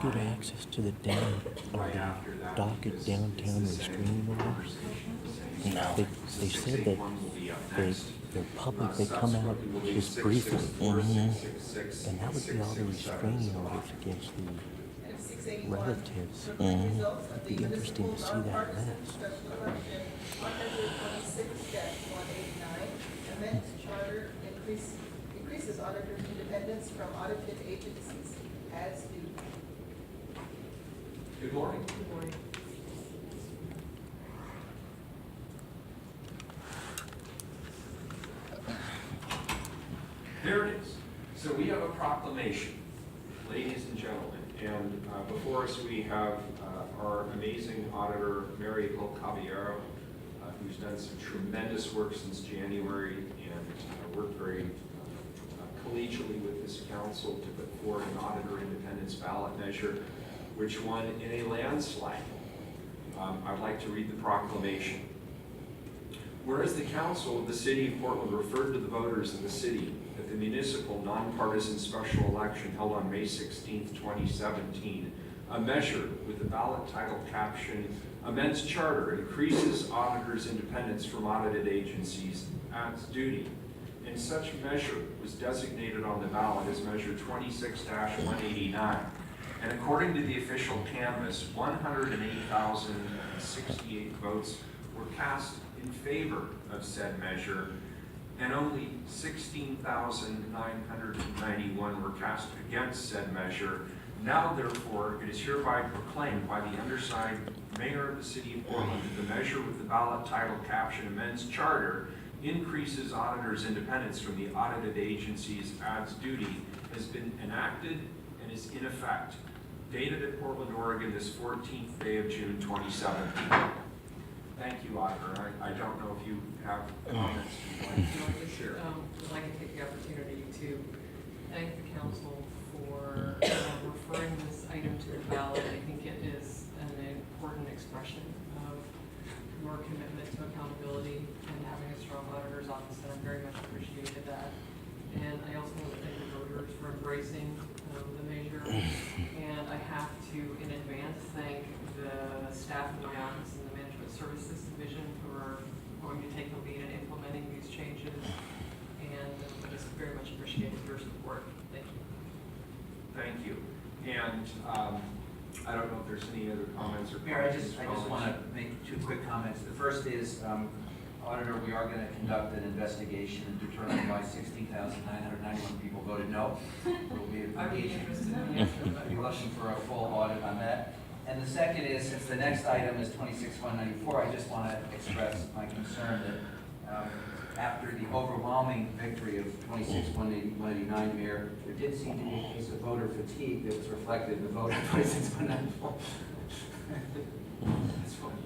get access to the docket downtown restraining orders? No. They said that they're public, they come out just briefly. And that would be all the restraining orders against the relatives. It'd be interesting to see that list. Amends charter increases auditor independence from audited agencies as due. Good morning. Good morning. There it is. So we have a proclamation, ladies and gentlemen, and before us we have our amazing auditor, Mary Hill Caballero, who's done some tremendous work since January and worked very collegially with this council to put forward an auditor independence ballot measure, which won in a landslide. I'd like to read the proclamation. Whereas the council of the city of Portland referred to the voters of the city at the municipal nonpartisan special election held on May 16, 2017, a measure with the ballot title caption, amends charter, increases auditors' independence from audited agencies, adds duty. And such measure was designated on the ballot as measure 26-189. And according to the official canvass, 108,068 votes were cast in favor of said measure, and only 16,991 were cast against said measure. Now, therefore, it is hereby proclaimed by the undersigned mayor of the city of Portland that the measure with the ballot title caption amends charter, increases auditors' independence from the audited agencies, adds duty, has been enacted and is in effect. Dated at Portland, Oregon, this 14th day of June, 2017. Thank you, Auditor. I don't know if you have comments you'd like to share. I'd like to take the opportunity to thank the council for referring this item to the ballot. I think it is an important expression of your commitment to accountability and having a strong auditor's office, and I very much appreciated that. And I also want to thank the voters for embracing the measure. And I have to, in advance, thank the staff in my office and the Management Services Division who are going to take the lead in implementing these changes. And I just very much appreciate your support. Thank you. Thank you. And I don't know if there's any other comments or Mayor, I just want to make two quick comments. The first is, Auditor, we are going to conduct an investigation and determine why 16,991 people voted no. We'll be I'd be interested in the answer. I'd be looking for a full audit on that. And the second is, since the next item is 26-194, I just want to express my concern that after the overwhelming victory of 26-189, Mayor, there did seem to be a case of voter fatigue that was reflected in the vote on 26-194.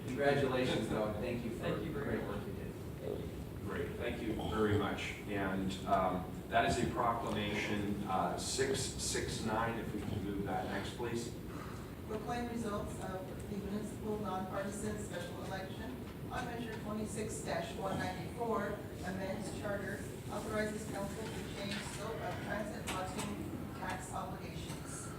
Congratulations, though, and thank you for the great work you did. Great, thank you very much. And that is a proclamation 669, if we can move that next, please. Proclaim results of the municipal nonpartisan special election on measure 26-194, amends charter, authorizes council to change scope of transit lodging tax obligations.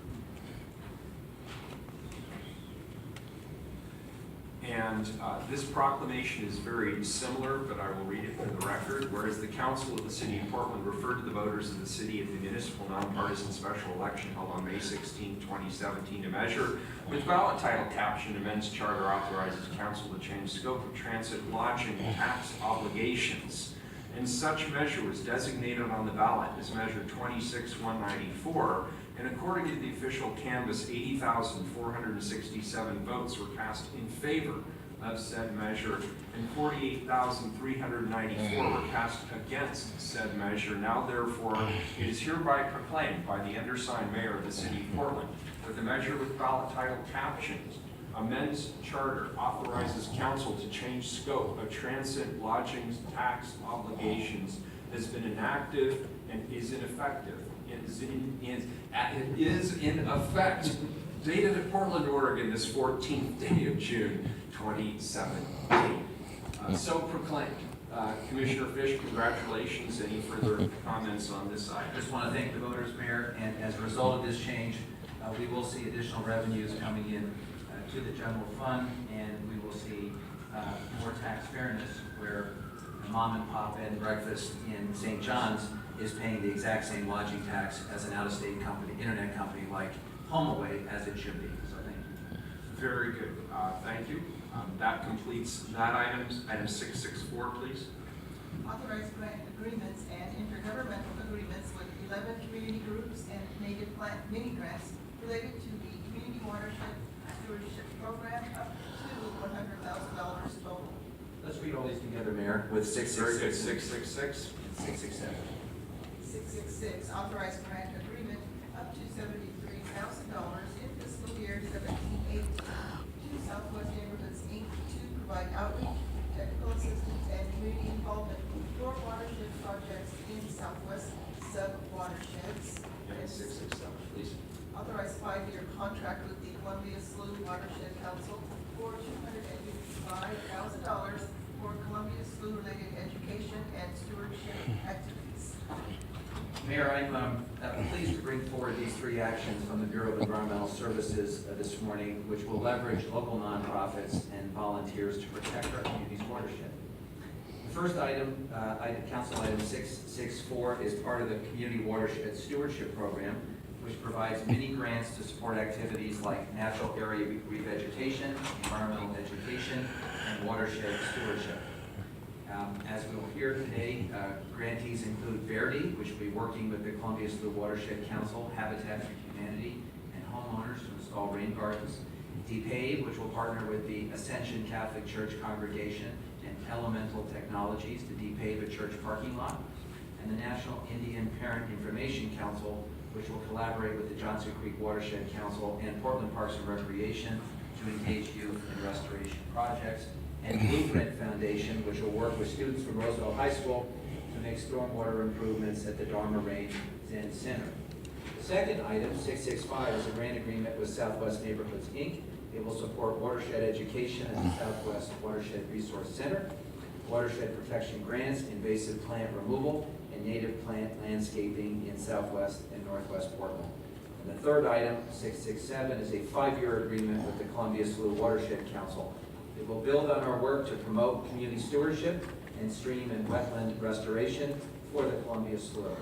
And this proclamation is very similar, but I will read it for the record. Whereas the council of the city of Portland referred to the voters of the city at the municipal nonpartisan special election held on May 16, 2017, a measure with ballot title caption amends charter, authorizes council to change scope of transit lodging tax obligations. And such measure was designated on the ballot as measure 26-194. And according to the official canvass, 80,467 votes were cast in favor of said measure, and 48,394 were cast against said measure. Now, therefore, it is hereby proclaimed by the undersigned mayor of the city of Portland that the measure with ballot title captions amends charter, authorizes council to change scope of transit lodging tax obligations, has been enacted and is ineffective. It is in effect, dated at Portland, Oregon, this 14th day of June, 2017. So proclaimed. Commissioner Fish, congratulations. Any further comments on this I item? just want to thank the voters, Mayor, and as a result of this change, we will see additional revenues coming in to the general fund, and we will see more tax fairness where a mom and pop bed and breakfast in St. John's is paying the exact same lodging tax as an out-of-state company, internet company like HomeAway, as it should be. So thank you. Very good. Thank you. That completes that item. Item 664, please. Authorize grant agreements and intergovernmental agreements with 11 community groups and native plant mini grants related to the Community Watershed Stewardship Program up to $100,000 total. Let's read all these together, Mayor, with Very good. 666 666. and 667. 666, authorize grant agreement up to $73,000 in fiscal year 17-18 to Southwest Neighborhoods, Inc. to provide outreach, technical assistance, and community involvement for watershed projects in Southwest sub-watersheds. And 667, please. Authorize 5-year contract with the Columbia Slough Watershed Council for $255,000 for Columbia Slough-related education and stewardship activities. Mayor, I'm pleased to bring forward these three actions from the Bureau of Environmental Services this morning, which will leverage local nonprofits and volunteers to protect our community's watershed. The first item, Council Item 664, is part of the Community Watershed Stewardship Program, which provides mini grants to support activities like natural area revegetation, environmental education, and watershed stewardship. As we will hear today, grantees include Verdi, which will be working with the Columbia Slough Watershed Council, Habitat for Humanity, and homeowners to install rain gardens. DPAVE, which will partner with the Ascension Catholic Church Congregation and Elemental Technologies to depave a church parking lot. And the National Indian Parent Information Council, which will collaborate with the Johnson Creek Watershed Council and Portland Parks and Recreation to engage youth in restoration projects. And Blueprint Foundation, which will work with students from Roosevelt High School to make stormwater improvements at the Dharma Range Zen Center. The second item, 665, is a grant agreement with Southwest Neighborhoods, Inc. It will support watershed education at the Southwest Watershed Resource Center, watershed protection grants, invasive plant removal, and native plant landscaping in Southwest and Northwest Portland. And the third item, 667, is a 5-year agreement with the Columbia Slough Watershed Council. It will build on our work to promote community stewardship and stream and wetland restoration for the Columbia Slough.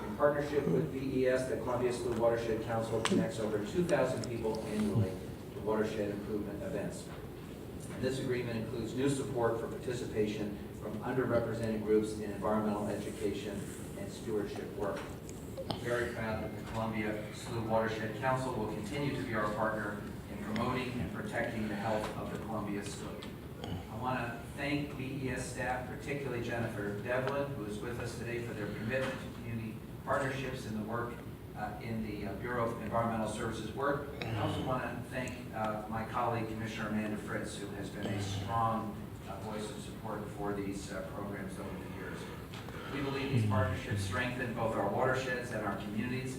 In partnership with VES, the Columbia Slough Watershed Council connects over 2,000 people annually to watershed improvement events. And this agreement includes new support for participation from underrepresented groups in environmental education and stewardship work. I'm very proud that the Columbia Slough Watershed Council will continue to be our partner in promoting and protecting the health of the Columbia Slough. I want to thank VES staff, particularly Jennifer Devlin, who is with us today, for their commitment to community partnerships and the work in the Bureau of Environmental Services work. I also want to thank my colleague, Commissioner Amanda Fritz, who has been a strong voice of support for these programs over the years. We believe these partnerships strengthen both our watersheds and our communities.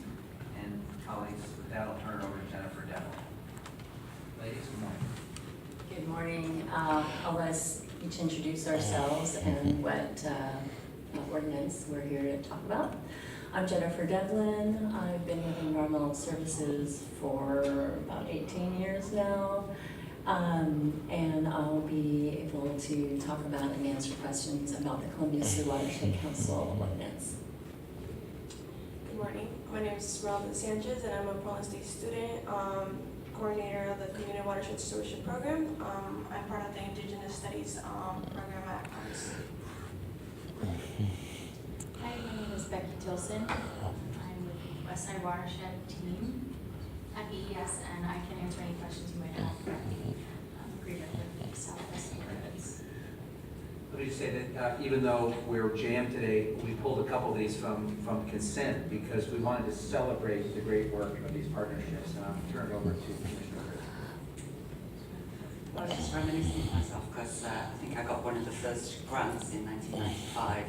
And colleagues, with that, I'll turn it over to Jennifer Devlin. Ladies, good morning. Good morning. I'll let us each introduce ourselves and what ordinance we're here to talk about. I'm Jennifer Devlin. I've been with Environmental Services for about 18 years now. And I'll be able to talk about and answer questions about the Columbia Slough Watershed Council ordinance. Good morning. My name is Robin Sanchez, and I'm a Portland State student, coordinator of the Community Watershed Stewardship Program. I'm part of the Indigenous Studies program at Columbia State. Hi, my name is Becky Tilson. I'm with the Westside Watershed team at VES, and I can answer any questions you might have about the agreement with Southwest Neighborhoods. Let me just say that even though we're jammed today, we pulled a couple of these from consent because we wanted to celebrate the great work of these partnerships. And I'll turn it over to Commissioner Fritz. I was just reminiscing myself because I think I got one of the first grants in 1995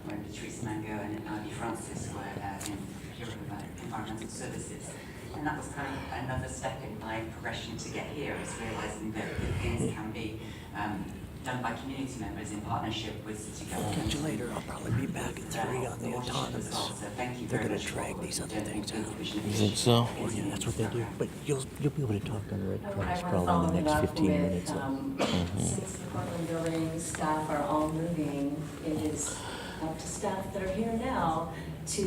when Patrice Mango and Ivy Francis were in Bureau of Environmental Services. And that was kind of another step in my progression to get here, is realizing that good things can be done by community members in partnership with city government. Catch you later. I'll probably be back at 3 on the autonomous. So thank you They're very gonna much drag for these other doing things the out. vision of You this think so? amazing Oh, yeah, that's what they do. program. But you'll be able to talk on the Red I Cross want to probably follow in the it next up 15 with, minutes. since the Portland building staff are all moving, it is up to staff that are here now to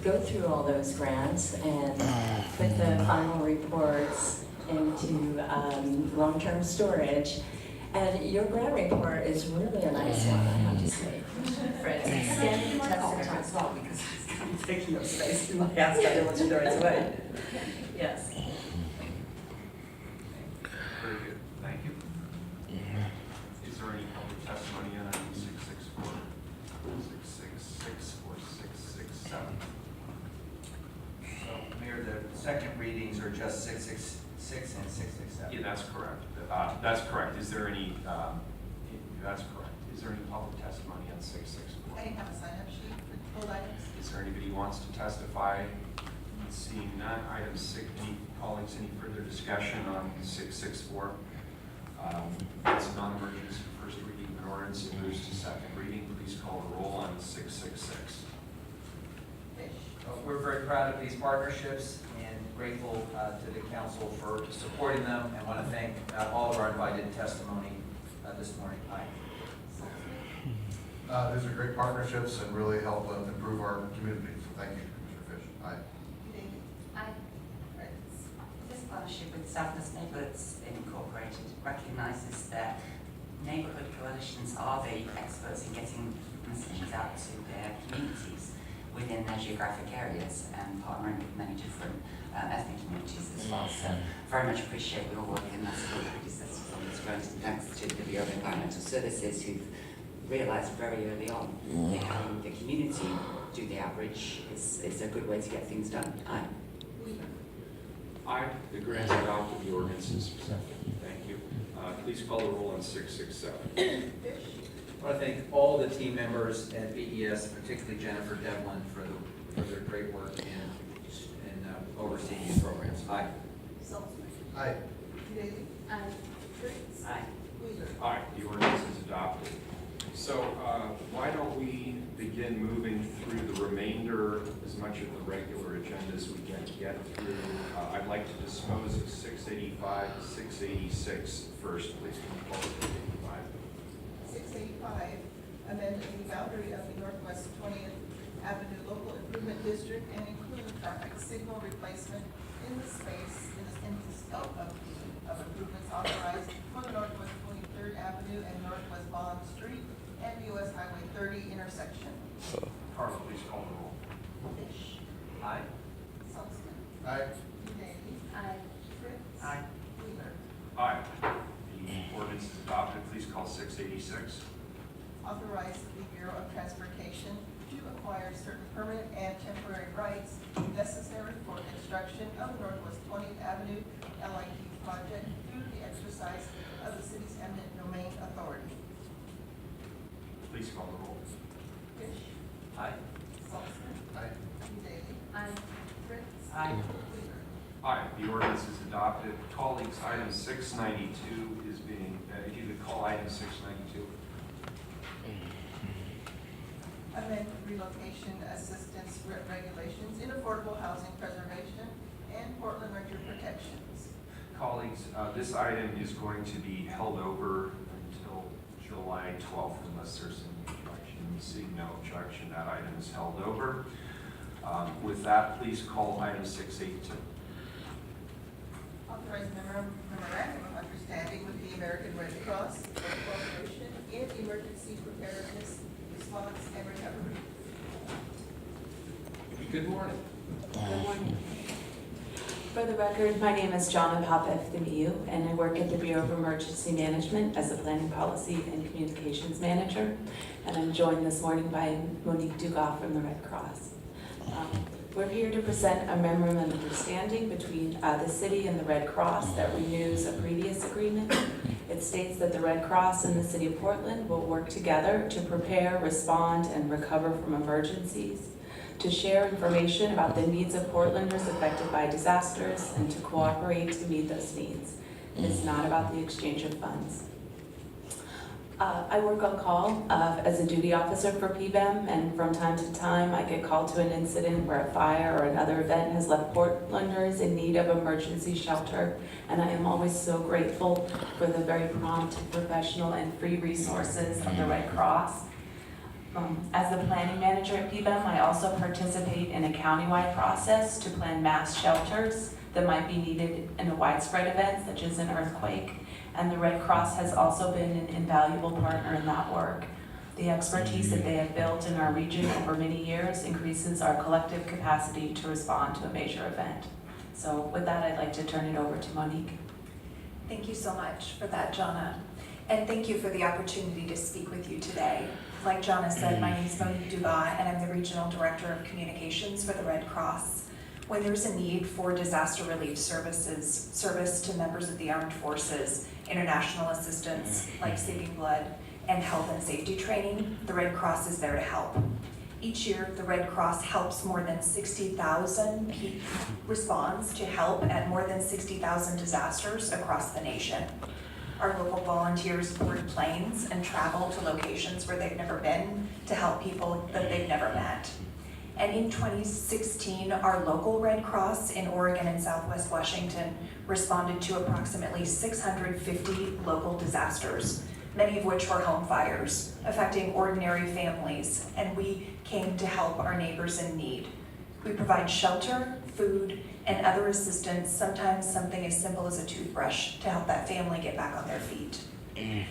go through all those grants and put the final reports into long-term storage. And your grant report is really a nice one, I have to say. Fred, stand and testify. It's not because it's taking up space in my house, I don't want to throw it away. Yes. Very good, thank you. Is there any public testimony on item 664, 666, or 667? So, Mayor, the second readings are just 666 and 667. Yeah, that's correct. That's correct. Is there any, that's correct. Is there any public testimony on 664? I have a sign-up sheet for both items. Is there anybody who wants to testify? Seeing none, item 6, any colleagues, any further discussion on 664? It's a non-emergency first reading of an ordinance. It moves to second reading. Please call the roll on 666. Fish. We're very proud of these partnerships and grateful to the council for supporting them, and want to thank all of our invited testimony this morning. Aye. Saltzman. These are great partnerships and really help improve our community. So thank you, Commissioner Fish. Aye. Daly. Aye. Fritz. This partnership with Southwest Neighbourhoods Incorporated recognises that neighbourhood coalitions are the experts in getting messages out to their communities within their geographic areas and partnering with many different ethnic communities as well. So very much appreciate your work and that's your predecessors on this front. And thanks to the Bureau of Environmental Services who've realised very early on that having the community do the outreach is a good way to get things done. Aye. Weaver. Aye. The grant adopted. The ordinance is accepted. Thank you. Please call the roll on 667. Fish. I want to thank all the team members at BES, particularly Jennifer Devlin, for their great work in overseeing these programs. Aye. Saltzman. Aye. Daly. Aye. Fritz. Aye. Weaver. Aye, the ordinance is adopted. So why don't we begin moving through the remainder, as much of the regular agenda as we can get through. I'd like to dispose of 685, 686 first, please. Can you call it 685, amend the boundary of the Northwest 20th Avenue Local Improvement District and include traffic signal replacement in the space, in the scope of improvements authorized for the Northwest 23rd Avenue and Northwest Bond Street and US Highway 30 intersection. Carla, please call the roll. Fish. Aye. Saltzman. Aye. Daly. Aye. Fritz. Aye. Weaver. Aye. The ordinance is adopted. Please call 686. Authorize the Bureau of Transportation to acquire certain permanent and temporary rights necessary for construction of the Northwest 20th Avenue LIT project through the exercise of the city's eminent domain authority. Please call the roll. Fish. Aye. Saltzman. Aye. Daly. Aye. Fritz. Aye. Weaver. Aye, the ordinance is adopted. Colleagues, item 692 is being, if you could call item 692. Amend relocation assistance regulations in affordable housing preservation and Portland renter protections. Colleagues, this item is going to be held over until July 12th unless there's an objection. Seeing no objection, that item is held over. With that, please call item 682. Authorize memorandum of understanding with the American Red Cross Corporation in emergency preparedness, response, and recovery. Good morning. Good morning. For the record, my name is Jana Papef-Thimiu, and I work at the Bureau of Emergency Management as a Planning Policy and Communications Manager. And I'm joined this morning by Monique Dugas from the Red Cross. We're here to present a memorandum of understanding between the city and the Red Cross that renews a previous agreement. It states that the Red Cross and the City of Portland will work together to prepare, respond, and recover from emergencies, to share information about the needs of Portlanders affected by disasters, and to cooperate to meet those needs. It is not about the exchange of funds. I work on call as a duty officer for PBEM, and from time to time, I get called to an incident where a fire or another event has left Portlanders in need of emergency shelter, and I am always so grateful for the very prompt, professional, and free resources of the Red Cross. As the planning manager at PBEM, I also participate in a countywide process to plan mass shelters that might be needed in a widespread event, such as an earthquake. And the Red Cross has also been an invaluable partner in that work. The expertise that they have built in our region over many years increases our collective capacity to respond to a major event. So with that, I'd like to turn it over to Monique. Thank you so much for that, Jonna. And thank you for the opportunity to speak with you today. Like Jonna said, my name is Monique Dugas, and I'm the Regional Director of Communications for the Red Cross. When there's a need for disaster relief services, service to members of the armed forces, international assistance like saving blood, and health and safety training, the Red Cross is there to help. Each year, the Red Cross helps more than 60,000 people, responds to help at more than 60,000 disasters across the nation. Our local volunteers board planes and travel to locations where they've never been to help people that they've never met. And in 2016, our local Red Cross in Oregon and Southwest Washington responded to approximately 650 local disasters, many of which were home fires, affecting ordinary families, and we came to help our neighbors in need. We provide shelter, food, and other assistance, sometimes something as simple as a toothbrush, to help that family get back on their feet.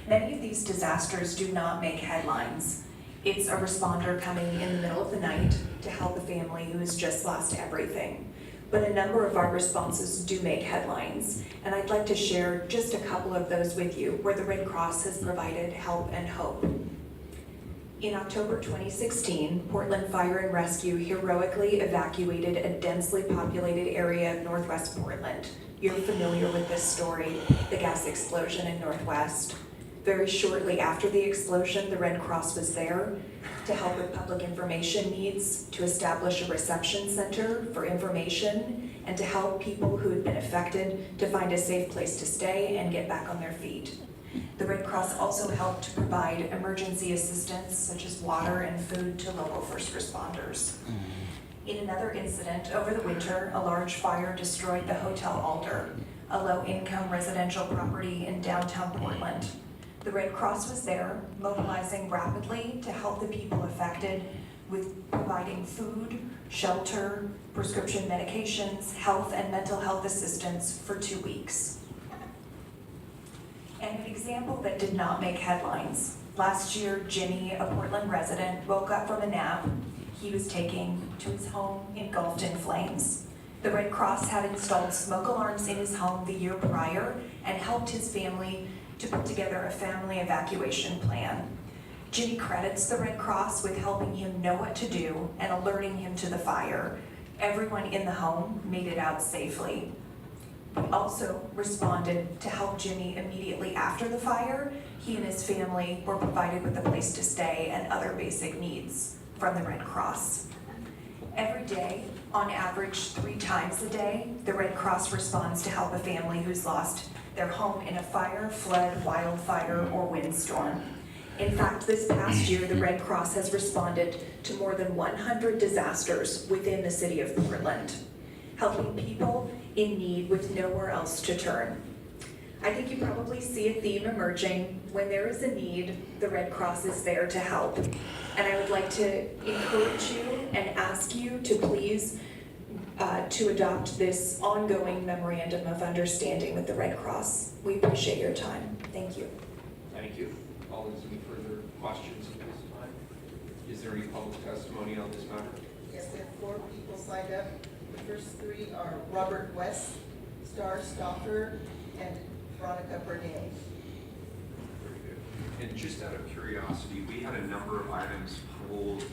Many of these disasters do not make headlines. It's a responder coming in the middle of the night to help a family who has just lost everything. But a number of our responses do make headlines, and I'd like to share just a couple of those with you where the Red Cross has provided help and hope. In October 2016, Portland Fire and Rescue heroically evacuated a densely populated area of Northwest Portland. You're familiar with this story, the gas explosion in Northwest. Very shortly after the explosion, the Red Cross was there to help with public information needs, to establish a reception center for information, and to help people who had been affected to find a safe place to stay and get back on their feet. The Red Cross also helped to provide emergency assistance such as water and food to local first responders. In another incident over the winter, a large fire destroyed the Hotel Alder, a low-income residential property in downtown Portland. The Red Cross was there, mobilizing rapidly to help the people affected with providing food, shelter, prescription medications, health and mental health assistance for 2 weeks. And an example that did not make headlines. Last year, Jimmy, a Portland resident, woke up from a nap he was taking to his home engulfed in flames. The Red Cross had installed smoke alarms in his home the year prior and helped his family to put together a family evacuation plan. Jimmy credits the Red Cross with helping him know what to do and alerting him to the fire. Everyone in the home made it out safely. We also responded to help Jimmy immediately after the fire. He and his family were provided with a place to stay and other basic needs from the Red Cross. Every day, on average 3 times a day, the Red Cross responds to help a family who's lost their home in a fire, flood, wildfire, or windstorm. In fact, this past year, the Red Cross has responded to more than 100 disasters within the city of Portland, helping people in need with nowhere else to turn. I think you probably see a theme emerging. When there is a need, the Red Cross is there to help. And I would like to encourage you and ask you to please to adopt this ongoing memorandum of understanding with the Red Cross. We appreciate your time. Thank you. Thank you. All those any further questions at this time? Is there any public testimony on this matter? Yes, there are 4 people signed up. The first 3 are Robert West, Star Stoffer, and Veronica Bernay. Very good. And just out of curiosity, we had a number of items pulled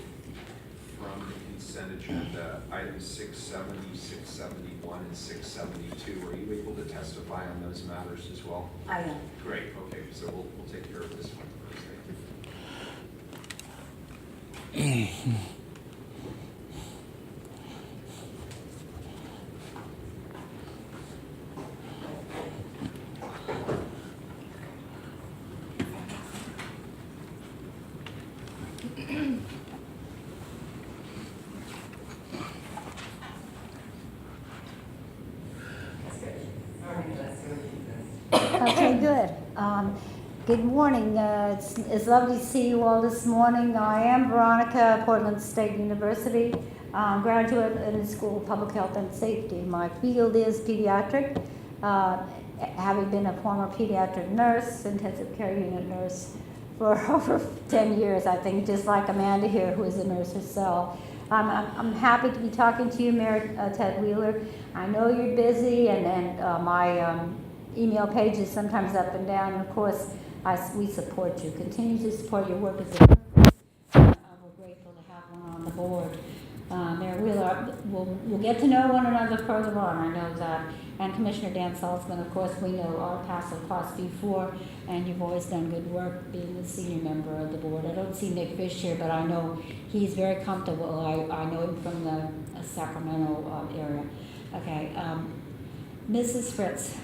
from the consent agenda, items 670, 671, and 672. Are you able to testify on those matters as well? I am. Great, okay, so we'll take care of this one first. Thank you. Okay, good. Good morning. It's lovely to see you all this morning. I am Veronica, Portland State University, graduate in the School of Public Health and Safety. My field is pediatric, having been a former pediatric nurse, intensive care unit nurse for over 10 years, I think, just like Amanda here, who is a nurse herself. I'm happy to be talking to you, Mayor Ted Wheeler. I know you're busy, and my email page is sometimes up and down. And of course, we support you. Continue to support your work as a nurse. We're grateful to have one on the board. Mayor Wheeler, we'll get to know one another further on, I know that. And Commissioner Dan Salzman, of course, we know our paths have crossed before, and you've always done good work being the senior member of the board. I don't see Nick Fish here, but I know he's very comfortable. I know him from the Sacramento area. Okay, Mrs. Fritz,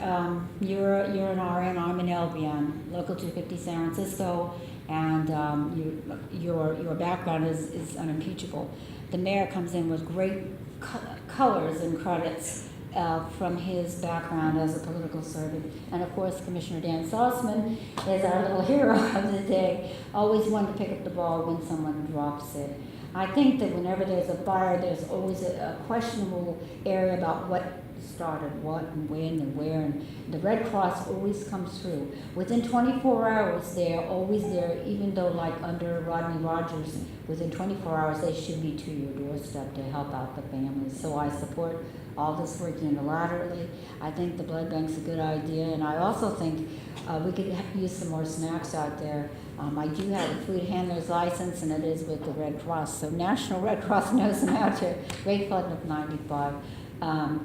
you're an RN, I'm an LVN, local 250 San Francisco, and your background is unimpeachable. The mayor comes in with great colors and credits from his background as a political servant. And of course, Commissioner Dan Salzman is our little hero of the day, always one to pick up the ball when someone drops it. I think that whenever there's a fire, there's always a questionable area about what started what and when and where, and the Red Cross always comes through. Within 24 hours, they're always there, even though like under Rodney Rogers, within 24 hours, they should be to your doorstep to help out the families. So I support all this work unilaterally. I think the blood bank's a good idea, and I also think we could use some more snacks out there. I do have a food handler's license, and it is with the Red Cross. So National Red Cross knows I'm out here. Great Fund of 95.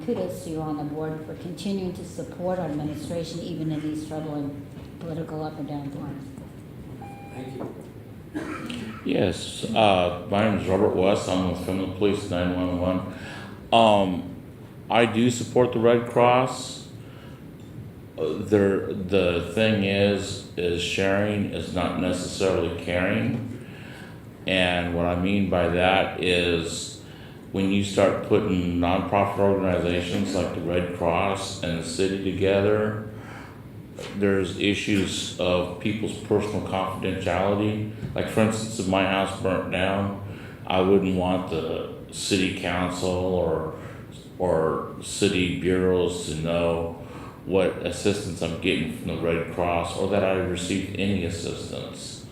Kudos to you on the board for continuing to support our administration, even in these troubling political up and down times. Thank you. Yes, my name is Robert West. I'm with Family Police 911. I do support the Red Cross. The thing is sharing is not necessarily caring. And what I mean by that is when you start putting nonprofit organizations like the Red Cross and the city together, there's issues of people's personal confidentiality. Like for instance, if my house burnt down, I wouldn't want the city council or city bureaus to know what assistance I'm getting from the Red Cross or that I received any assistance.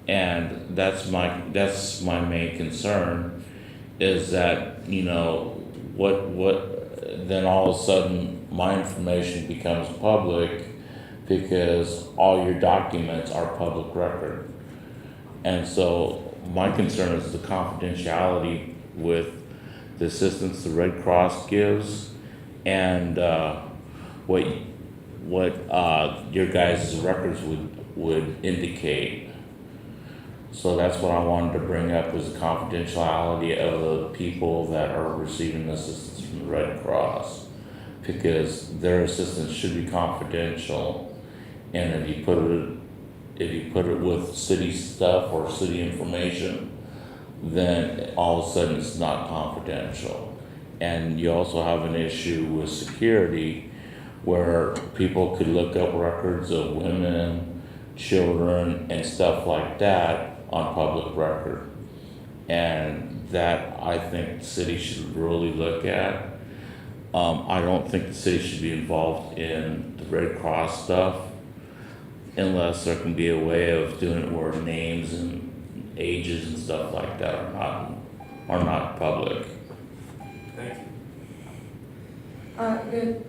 And that's my main concern, is that, you know, what then all of a sudden my information becomes public because all your documents are public record. And so my concern is the confidentiality with the assistance the Red Cross gives and what your guys' records would indicate. So that's what I wanted to bring up, is the confidentiality of the people that are receiving assistance from the Red Cross, because their assistance should be confidential. And if you put it with city stuff or city information, then all of a sudden it's not confidential. And you also have an issue with security, where people could look up records of women, children, and stuff like that on public record. And that I think the city should really look at. I don't think the city should be involved in the Red Cross stuff unless there can be a way of doing it where names and ages and stuff like that are not public. Thank you.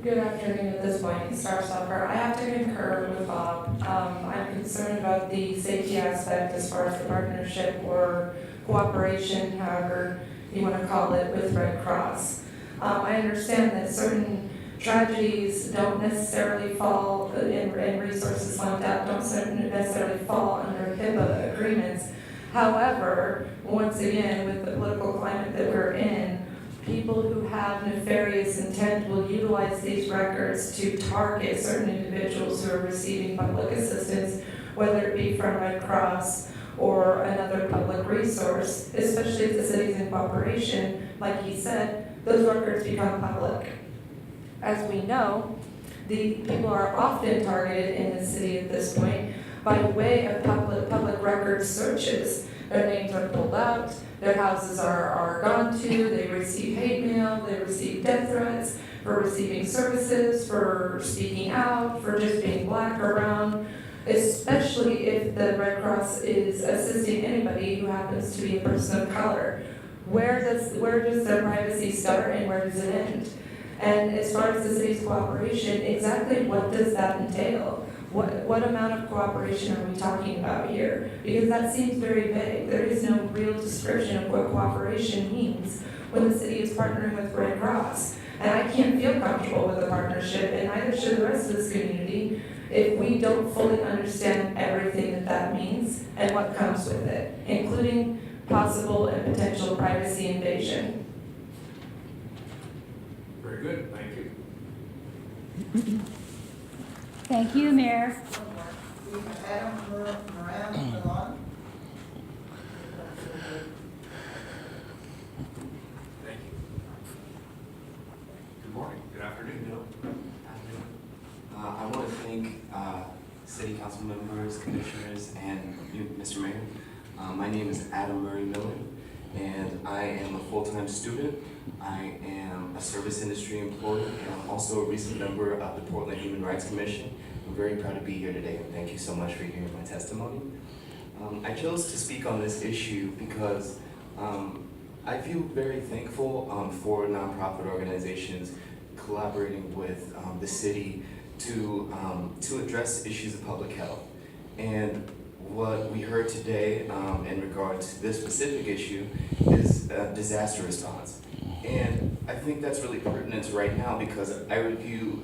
Good afternoon at this point, Star Stopper. I have to concur with Bob. I'm concerned about the safety aspect as far as the partnership or cooperation, however you want to call it, with Red Cross. I understand that certain tragedies don't necessarily fall, and resources like that don't necessarily fall under HIPAA agreements. However, once again, with the political climate that we're in, people who have nefarious intent will utilize these records to target certain individuals who are receiving public assistance, whether it be from Red Cross or another public resource, especially if the city's in cooperation. Like he said, those records become public. As we know, The people are often targeted in the city at this point by way of public record searches. Their names are pulled out, their houses are gone to, they receive hate mail, they receive death threats for receiving services, for speaking out, for just being black or brown, especially if the Red Cross is assisting anybody who happens to be a person of color. Where does their privacy start and where does it end? And as far as the city's cooperation, exactly what does that entail? What amount of cooperation are we talking about here? Because that seems very vague. There is no real description of what cooperation means when the city is partnering with Red Cross. And I can't feel comfortable with a partnership, and neither should the rest of this community, if we don't fully understand everything that means and what comes with it, including possible and potential privacy invasion. Very good, thank you. Thank you, Mayor. We have Adam Moran Milan. Thank you. Good morning, good afternoon. I want to thank City Council members, commissioners, and you, Mr. Mayor. My name is Adam Murray Miller, and I am a full-time student. I am a service industry employee, and I'm also a recent member of the Portland Human Rights Commission. I'm very proud to be here today, and thank you so much for hearing my testimony. I chose to speak on this issue because I feel very thankful for nonprofit organizations collaborating with the city to address issues of public health. And what we heard today in regard to this specific issue is a disaster response. And I think that's really pertinent right now because I review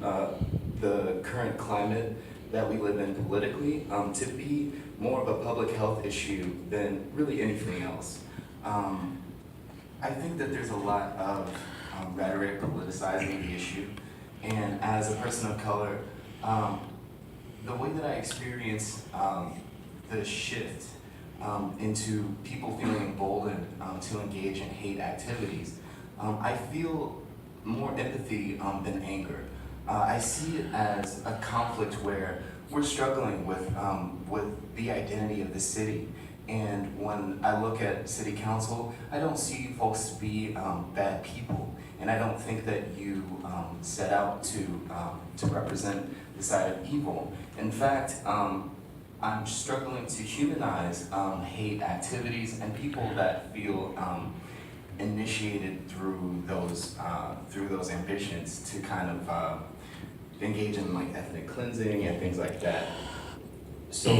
the current climate that we live in politically to be more of a public health issue than really anything else. I think that there's a lot of rhetoric politicizing the issue. And as a person of color, the way that I experience the shift into people feeling emboldened to engage in hate activities, I feel more empathy than anger. I see it as a conflict where we're struggling with the identity of the city. And when I look at city council, I don't see folks to be bad people. And I don't think that you set out to represent the side of evil. In fact, I'm struggling to humanize hate activities and people that feel initiated through those ambitions to kind of engage in like ethnic cleansing and things like that. So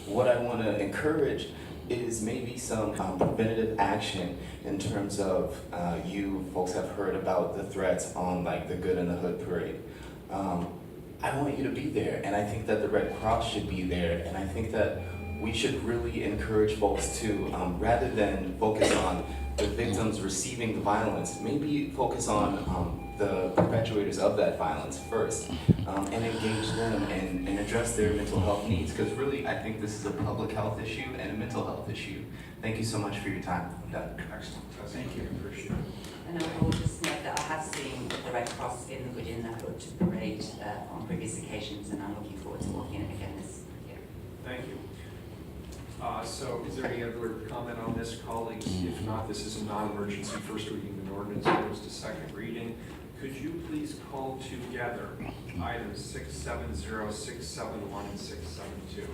what I want to encourage is maybe some preventative action in terms of you folks have heard about the threats on like the Good in the Hood parade. I want you to be there, and I think that the Red Cross should be there, and I think that we should really encourage folks to, rather than focus on the victims receiving the violence, maybe focus on the perpetrators of that violence first, and engage them and address their mental health needs, because really I think this is a public health issue and a mental health issue. Thank you so much for your time. I'm done. Excellent, thank you, appreciate it. And I will just note that I have seen the Red Cross in the Good in the Hood parade on previous occasions, and I'm looking forward to walking it again this year. Thank you. So is there any other comment on this, colleagues? If not, this is a non-emergency first reading of an ordinance, goes to second reading. Could you please call together items 670, 671, and 672?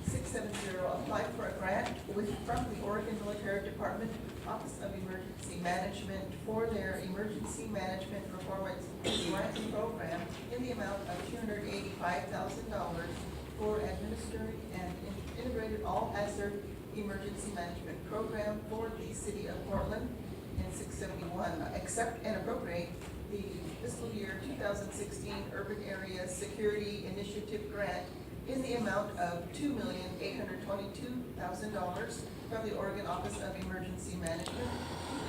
670, apply for a grant from the Oregon Military Department Office of Emergency Management for their Emergency Management Performance Grant Program in the amount of $285,000 for administering an integrated all-hazard emergency management program for the city of Portland. And 671, accept and appropriate the fiscal year 2016 Urban Area Security Initiative Grant in the amount of $2,822,000 from the Oregon Office of Emergency Management to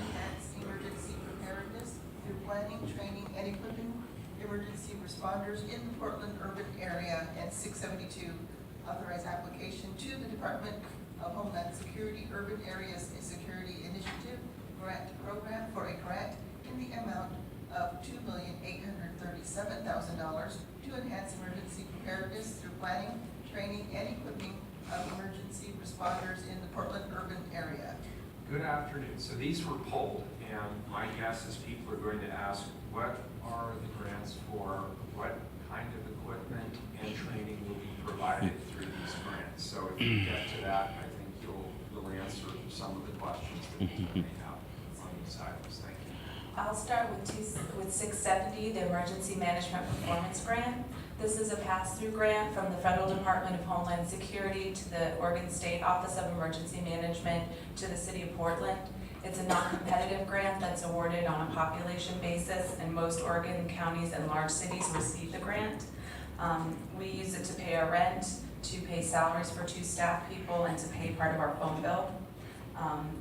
enhance emergency preparedness through planning, training, and equipping emergency responders in the Portland urban area. And 672, authorize application to the Department of Homeland Security Urban Areas Security Initiative Grant Program for a grant in the amount of $2,837,000 to enhance emergency preparedness through planning, training, and equipping of emergency responders in the Portland urban area. Good afternoon. So these were pulled, and my guess is people are going to ask, what are the grants for? What kind of equipment and training will be provided through these grants? So if you get to that, I think you'll answer some of the questions that people may have on these items. Thank you. I'll start with 670, the Emergency Management Performance Grant. This is a pass-through grant from the Federal Department of Homeland Security to the Oregon State Office of Emergency Management to the City of Portland. It's a non-competitive grant that's awarded on a population basis, and most Oregon counties and large cities receive the grant. We use it to pay our rent, to pay salaries for 2 staff people, and to pay part of our phone bill.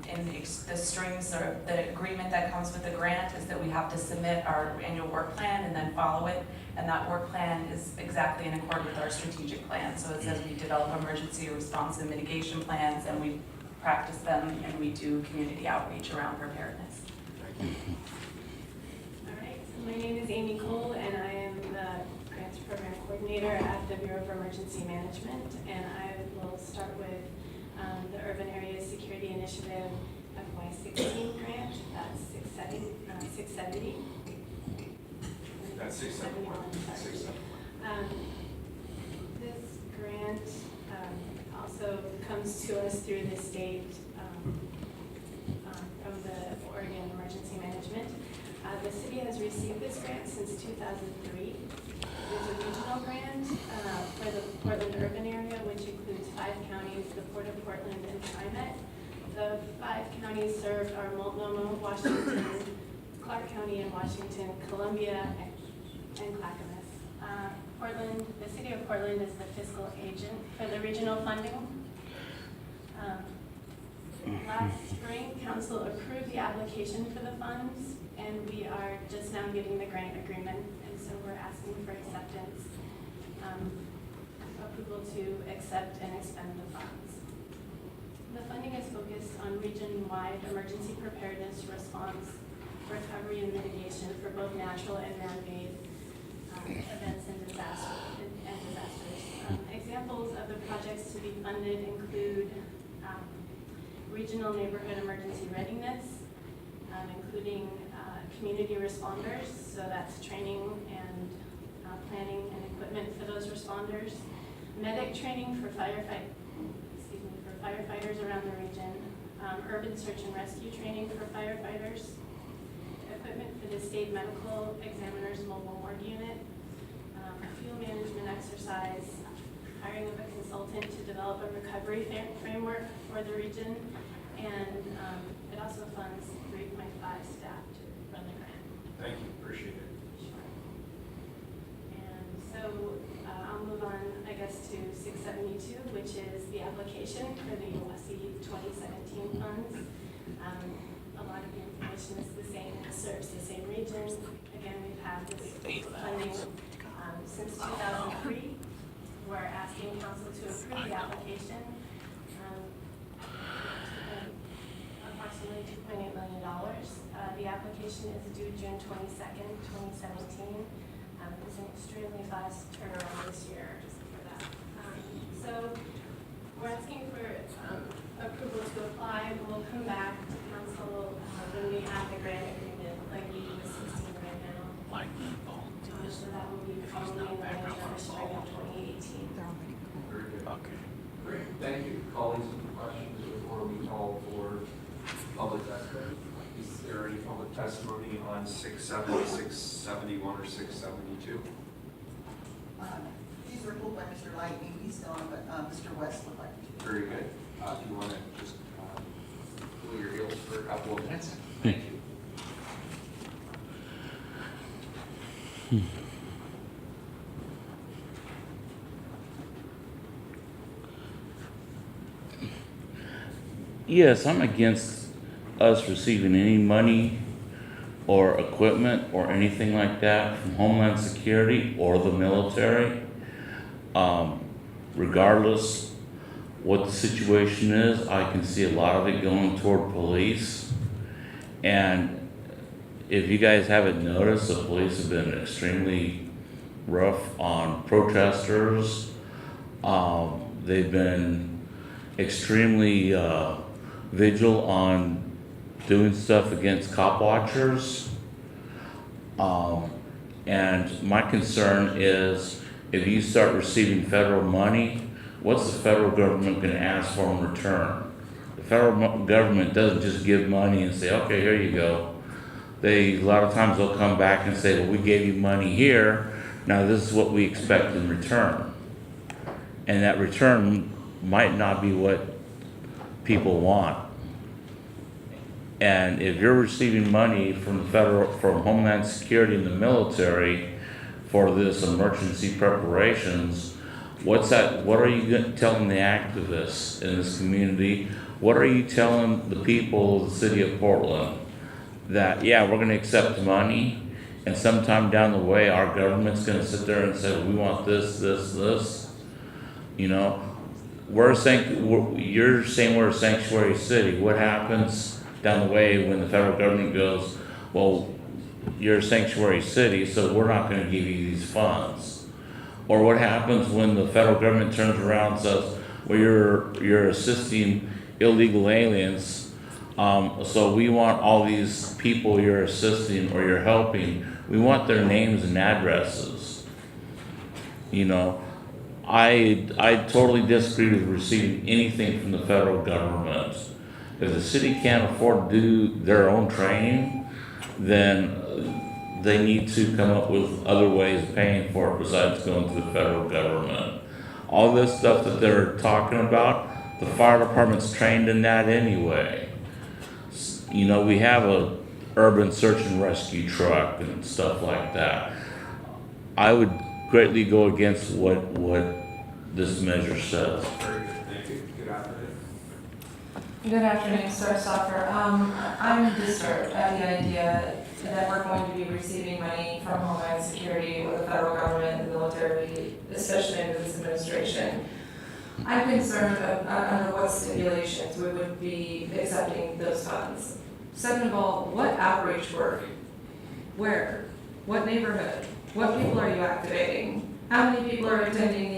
And the strings or the agreement that comes with the grant is that we have to submit our annual work plan and then follow it. And that work plan is exactly in accord with our strategic plan. So it says we develop emergency response and mitigation plans, and we practice them, and we do community outreach around preparedness. All right, so my name is Amy Cole, and I am the Grants Program Coordinator at the Bureau of Emergency Management. And I will start with the Urban Areas Security Initiative FY16 grant. That's 670. That's 671. This grant also comes to us through the state from the Oregon Emergency Management. The city has received this grant since 2003. It's a regional grant for the Portland urban area, which includes 5 counties, the Port of Portland, and TriMet. The 5 counties served are Multnomah, Washington, Clark County in Washington, Columbia, and Clackamas. Portland, the city of Portland is the fiscal agent for the regional funding. Last spring, council approved the application for the funds, and we are just now getting the grant agreement, and so we're asking for acceptance, approval to accept and expend the funds. The funding is focused on region-wide emergency preparedness, response, recovery, and mitigation for both natural and man-made events and disasters. Examples of the projects to be funded include regional neighborhood emergency readiness, including community responders, so that's training and planning and equipment for those responders, medic training for firefighters around the region, urban search and rescue training for firefighters, equipment for the state medical examiner's mobile ward unit, a fuel management exercise, hiring of a consultant to develop a recovery framework for the region, and it also funds 3.5 staff to run the grant. Thank you, appreciate it. Sure. And so I'll move on, I guess, to 672, which is the application for the USC 2017 funds. A lot of the information is the same, it serves the same region. Again, we've had this funding since 2003. We're asking council to approve the application. Approximately $2.8 million. The application is due June 22nd, 2017. It's an extremely fast turnaround this year for that. So we're asking for approval to apply. We'll come back to council when we have the grant agreement, like we do with 16 right now. So that will be probably in the spring of 2018. Very good. Okay. Great, thank you. Calling some questions before we call for public testimony. Is there any public testimony on 670, 671, or 672? These were pulled by Mr. Lightning, he's gone, but Mr. West would like to. Very good. If you want to just cool your heels for a couple of minutes. Thank you. Yes, I'm against us receiving any money or equipment or anything like that from Homeland Security or the military. Regardless what the situation is, I can see a lot of it going toward police. And if you guys haven't noticed, the police have been extremely rough on protesters. They've been extremely vigilant on doing stuff against cop watchers. And my concern is if you start receiving federal money, what's the federal government going to ask for in return? The federal government doesn't just give money and say, okay, here you go. A lot of times they'll come back and say, well, we gave you money here, now this is what we expect in return. And that return might not be what people want. And if you're receiving money from from Homeland Security and the military for this emergency preparations, what are you telling the activists in this community? What are you telling the people of the city of Portland? That, yeah, we're gonna accept money, and sometime down the way, our government's gonna sit there and say, we want this, this, this. You know, you're saying we're a sanctuary city. What happens down the way when the federal government goes, well, you're a sanctuary city, so we're not gonna give you these funds? Or what happens when the federal government turns around and says, well, you're assisting illegal aliens, so we want all these people you're assisting or you're helping, we want their names and addresses. You know, I totally disagree with receiving anything from the federal government. If the city can't afford to do their own training, then they need to come up with other ways of paying for it besides going to the federal government. All this stuff that they're talking about, the fire department's trained in that anyway. You know, we have a urban search and rescue truck and stuff like that. I would greatly go against what this measure says. Very good, thank you. Good afternoon. Good afternoon, Star Stoffer. I'm disturbed at the idea that we're going to be receiving money from Homeland Security or the federal government, the military, especially under this administration. I'm concerned under what stipulations we would be accepting those funds. Second of all, what outreach work? Where? What neighborhood? What people are you activating? How many people are attending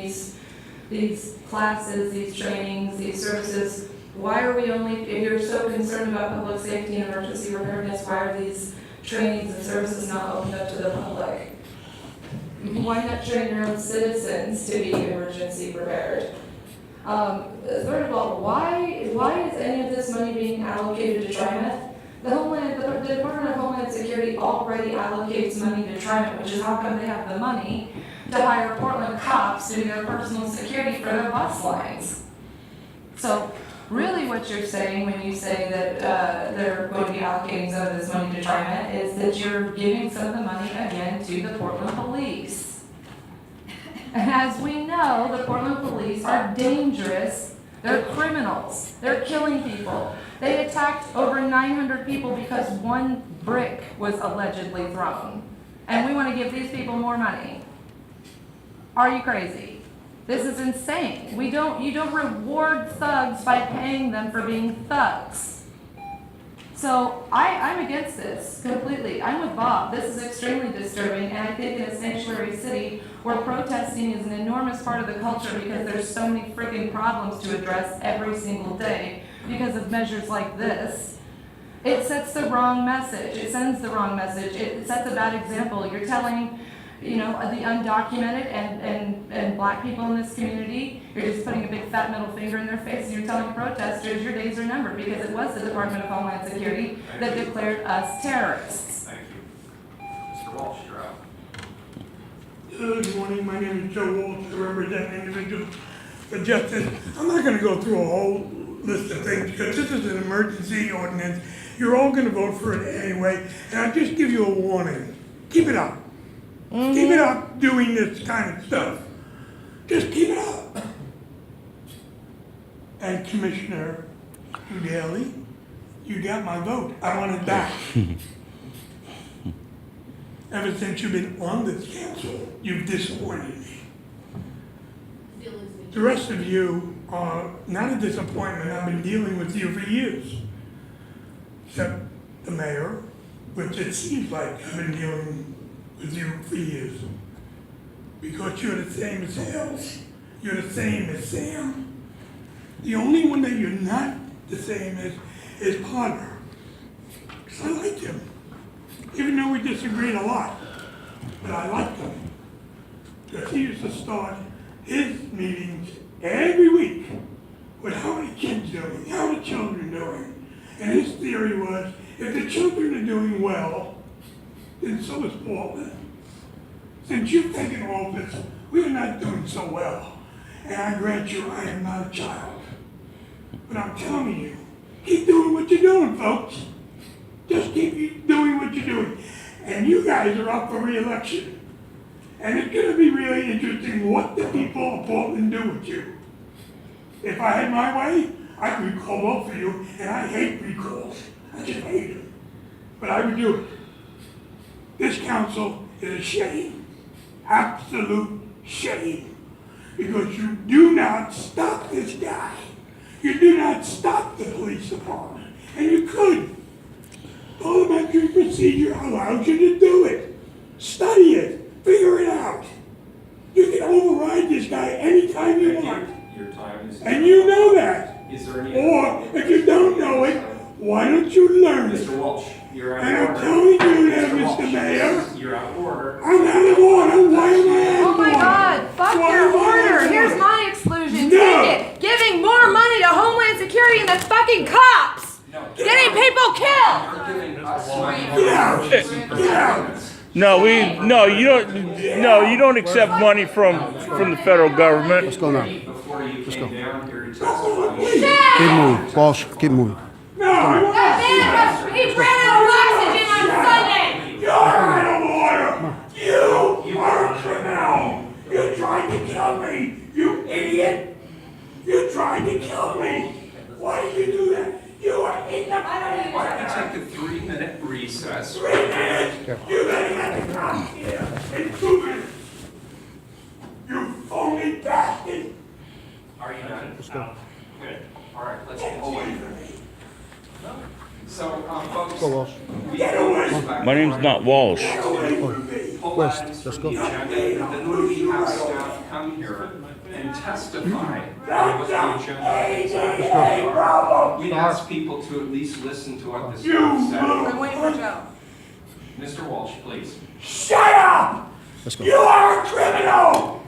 these classes, these trainings, these services? Why are we only, if you're so concerned about public safety and emergency preparedness, why are these trainings and services not opened up to the public? Why not train your own citizens to be emergency prepared? Third of all, why is any of this money being allocated to TriMet? The Department of Homeland Security already allocates money to TriMet, which is how come they have the money to hire Portland cops to do their personal security for their bus lines. So really what you're saying when you say that they're going to be allocating some of this money to TriMet is that you're giving some of the money again to the Portland police. And as we know, the Portland police are dangerous. They're criminals. They're killing people. They attacked over 900 people because one brick was allegedly thrown. And we want to give these people more money. Are you crazy? This is insane. You don't reward thugs by paying them for being thugs. So I'm against this completely. I'm with Bob. This is extremely disturbing, and I think in a sanctuary city where protesting is an enormous part of the culture because there's so many freaking problems to address every single day because of measures like this, it sets the wrong message. It sends the wrong message. It sets a bad example. You're telling, you know, the undocumented and black people in this community, you're just putting a big fat middle finger in their face, and you're telling protesters your days are numbered because it was the Department of Homeland Security that declared us terrorists. Thank you. Mr. Walsh, you're up. Good morning, my name is Joe Walsh, I represent Individuals for Justice. I'm not gonna go through a whole list of things because this is an emergency ordinance. You're all gonna vote for it anyway, and I'll just give you a warning. Keep it up. Keep it up doing this kind of stuff. Just keep it up. And Commissioner Daly, you got my vote. I want it back. Ever since you've been on this council, you've disappointed me. The rest of you are not a disappointment. I've been dealing with you for years. Except the mayor, which it seems like I've been dealing with you for years. Because you're the same as Hales, you're the same as Sam. The only one that you're not the same as is Potter. Because I liked him. Even though we disagreed a lot, but I liked him. Because he used to start his meetings every week with how are the kids doing, how are the children doing. And his theory was, if the children are doing well, then so is Portland. Since you've taken office, we are not doing so well. And I grant you, I am not a child. But I'm telling you, keep doing what you're doing, folks. Just keep doing what you're doing. And you guys are up for re-election. And it's going to be really interesting what the people of Portland do with you. If I had my way, I'd recall both of you, and I hate recalls. I just hate them. But I would do it. This council is a shame. Absolute shame. Because you do not stop this guy. You do not stop the police department. And you could. Parliamentary procedure allows you to do it. Study it. Figure it out. You can override this guy anytime you want. Your time is. And you know that. Is there any? Or if you don't know it, why don't you learn it? Mr. Walsh, you're out And of I'm order. telling you that, Mr. Walsh, Mr. Mayor, you're out of order. I'm out of order. Why am I out Oh of my order? God, fuck Why your am I out order. of Here's order? my exclusion. No. Take it. Giving more money to Homeland Security and the fucking cops. No. Getting people killed. You're giving us Get out. Get out. No, you don't accept money from the federal government. Let's go now. Before you Let's came go. down here to testify. Keep moving. Walsh, keep moving. No, I won't. That man, he ran out of oxygen on Sunday. You're out of order. You are a criminal. You tried to kill me. You idiot. You tried to kill me. Why did you do that? You are in the Why don't we take a 3-minute recess? 3 minutes. You better get the cops here in 2 minutes. You phony bastard. Are you done? Let's go. Good. All right, let's Get away continue. from me. So, folks. Go, Walsh. Get away. My name's not Walsh. Get away from me. Pull West, items let's from go. the agenda, and then we have staff come here and testify on what the agenda is. Hey, problem. We ask people to at least listen to what the You staff said. I'm waiting for Joe. Mr. Walsh, please. Shut up. Let's go. You are a criminal.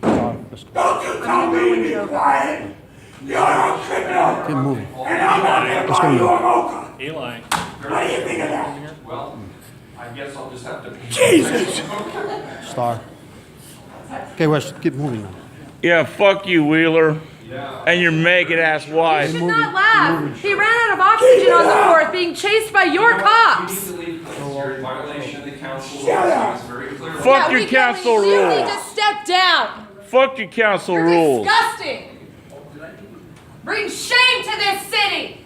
Sorry, let's go. Don't you tell me to be quiet. You're a criminal. Keep moving. And I'm not going to Let's go buy you now. a mocha. Eli. What do you think of that? Well, I guess I'll just have to. Jesus. Star. Okay, West, keep moving now. Yeah, fuck you, Wheeler. Yeah. And your maggot-ass You wife. should not laugh. He ran out of oxygen on the 4th, being chased by your cops. You need to leave, please. You're in violation of the council rules. Shut up. It's very clear. Fuck your council You need rules. to step down. Fuck your council You're rules. disgusting. Bring shame to this city.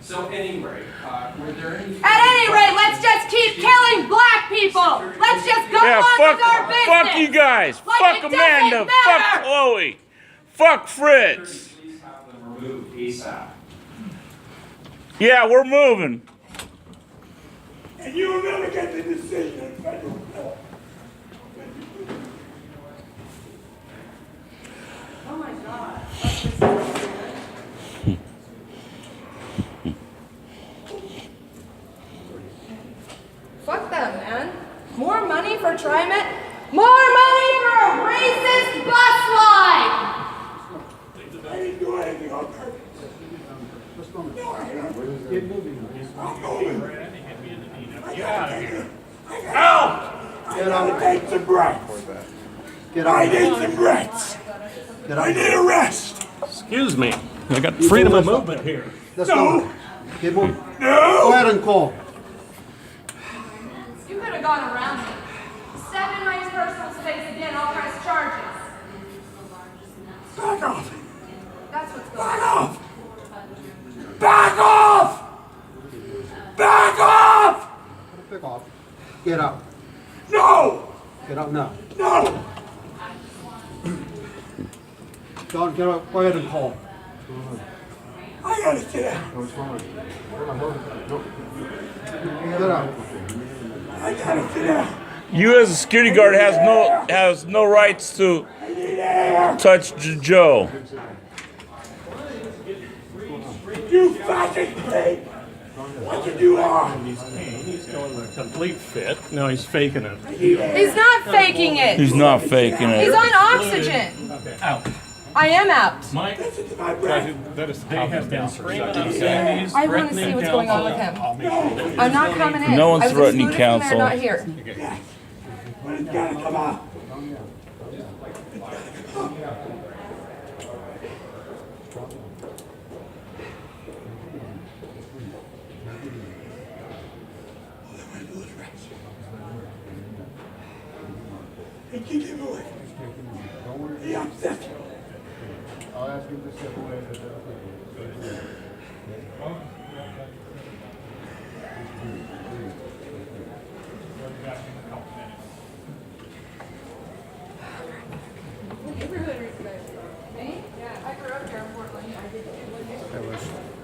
So anyway, were there any? At any rate, let's just keep killing black people. Let's just go Yeah, on with our business. fuck you guys. Like Fuck it doesn't Amanda. matter. Fuck Chloe. Fuck Fritz. Please have them removed ASAP. Yeah, we're moving. And you will never get the decision in federal court. Oh my God. Fuck them, man. More money for TriMet? More money for a racist bus line! I didn't do anything on purpose. No, I didn't. Keep moving. I'm moving. Get I out. take some breaths. Get I out. need some breaths. Get I out. need a rest. Excuse me. I got freedom of movement here. Let's No. go. Keep moving. Go No. ahead and call. You could have gone around me. Step in my personal space again, I'll press charges. Back off. That's what's going Back on. off. Back off. Back off. Pick off. Get out. No. Get out now. No. John, get out. Go ahead and call. I gotta sit down. I gotta sit down. You as a security guard has no rights to touch Joe. You fucking freak! What did you want? He's going a complete fit. No, he's faking it. He's not faking it. He's not faking He's it. on oxygen. Okay. Out. I am out. Mike, that is they have been screaming I want to see what's going on with him. I'm not coming in. No one's I was threatening excluded from there, counsel. not here. But it's gotta come out. Hey, keep him away. He upset you. I'll ask him to step away.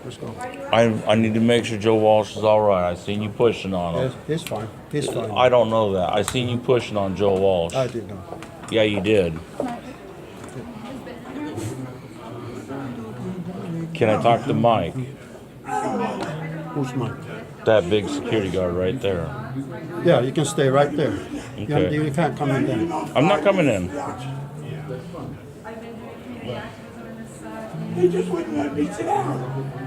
Let's go. I need to make sure Joe Walsh is all right. I seen you pushing on him. He's fine. He's fine. I don't know that. I seen you pushing on Joe Walsh. I did not. Yeah, you did. Can I talk to Mike? Who's Mike? That big security guard right there. Yeah, you can stay right there. Okay. You can't come in there. I'm not coming in. He just wouldn't let me sit down.